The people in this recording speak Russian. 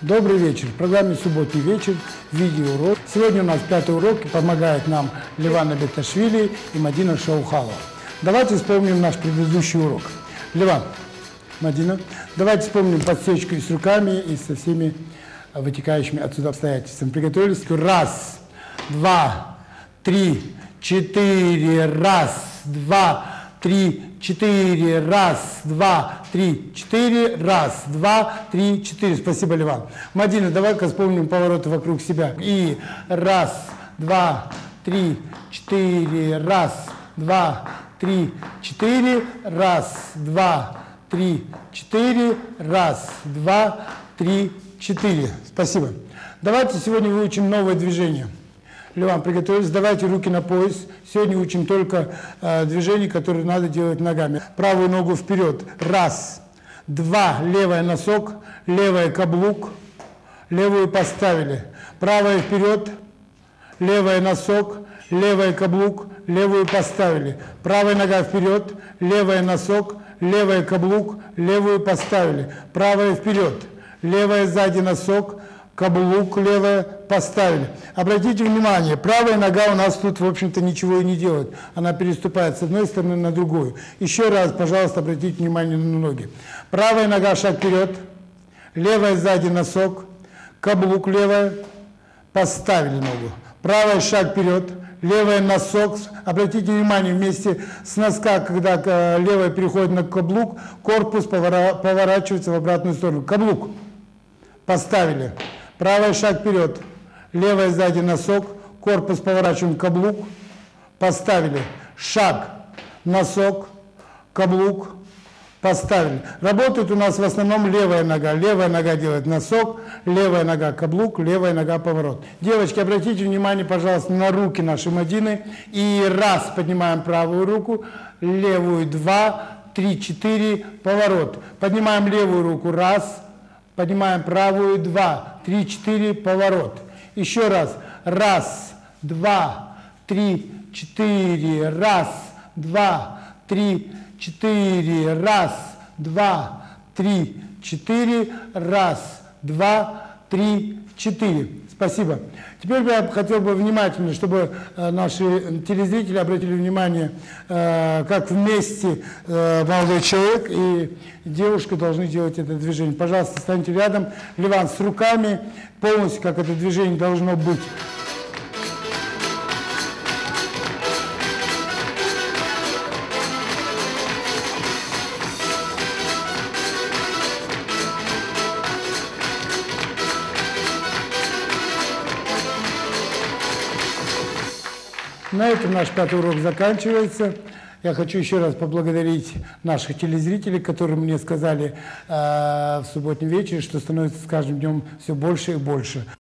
Добрый вечер. В программе «Субботний вечер» видеоурок. Сегодня у нас 5-й урок, и помогает нам Леван Беташвили и Мадина Шаухалова. Давайте вспомним наш предыдущий урок. Леван, Мадина, давайте вспомним подсечку и с руками, и со всеми вытекающими отсюда обстоятельствами. Приготовились? Раз, два, три, четыре. Раз, два, три, четыре. Раз, два, три, четыре. Раз, два, три, четыре. Спасибо, Леван. Мадина, давай-ка вспомним повороты вокруг себя. И раз, два, три, четыре. Раз, два, три, четыре. Раз, два, три, четыре. Раз, два, три, четыре. Спасибо. Давайте сегодня выучим новое движение. Леван, приготовились. Давайте руки на пояс. Сегодня учим только движения, которые надо делать ногами. Правую ногу вперед. Раз, два, левый носок, левый каблук, левую поставили. Правая вперед, левый носок, левый каблук, левую поставили. Правая нога вперед, левый носок, левый каблук, левую поставили. Правая вперед, левая сзади носок, каблук левая поставили. Обратите внимание, правая нога у нас тут, в общем-то, ничего и не делает. Она переступает с одной стороны на другую. Еще раз, пожалуйста, обратите внимание на ноги. Правая нога шаг вперед, левая сзади носок, каблук левая, поставили ногу. Правая шаг вперед, левая носок. Обратите внимание, вместе с носка, когда левая переходит на каблук, корпус поворачивается в обратную сторону. Каблук поставили. Правый шаг вперед, левая сзади носок, корпус поворачиваем, каблук, поставили. Шаг, носок, каблук, поставили. Работает у нас в основном левая нога. Левая нога делает носок, левая нога каблук, левая нога поворот. Девочки, обратите внимание, пожалуйста, на руки нашей Мадины. И раз, поднимаем правую руку, левую, два, три, четыре, поворот. Поднимаем левую руку, раз, поднимаем правую, два, три, четыре, поворот. Еще раз. Раз, два, три, четыре. Раз, два, три, четыре. Раз, два, три, четыре. Раз, два, три, четыре. Спасибо. Теперь я хотел бы внимательно, чтобы наши телезрители обратили внимание, как вместе молодой человек и девушка должны делать это движение. Пожалуйста, станьте рядом. Леван, с руками полностью, как это движение должно быть. На этом наш 5-й урок заканчивается. Я хочу еще раз поблагодарить наших телезрителей, которые мне сказали в субботнем вечере, что становится с каждым днем все больше и больше.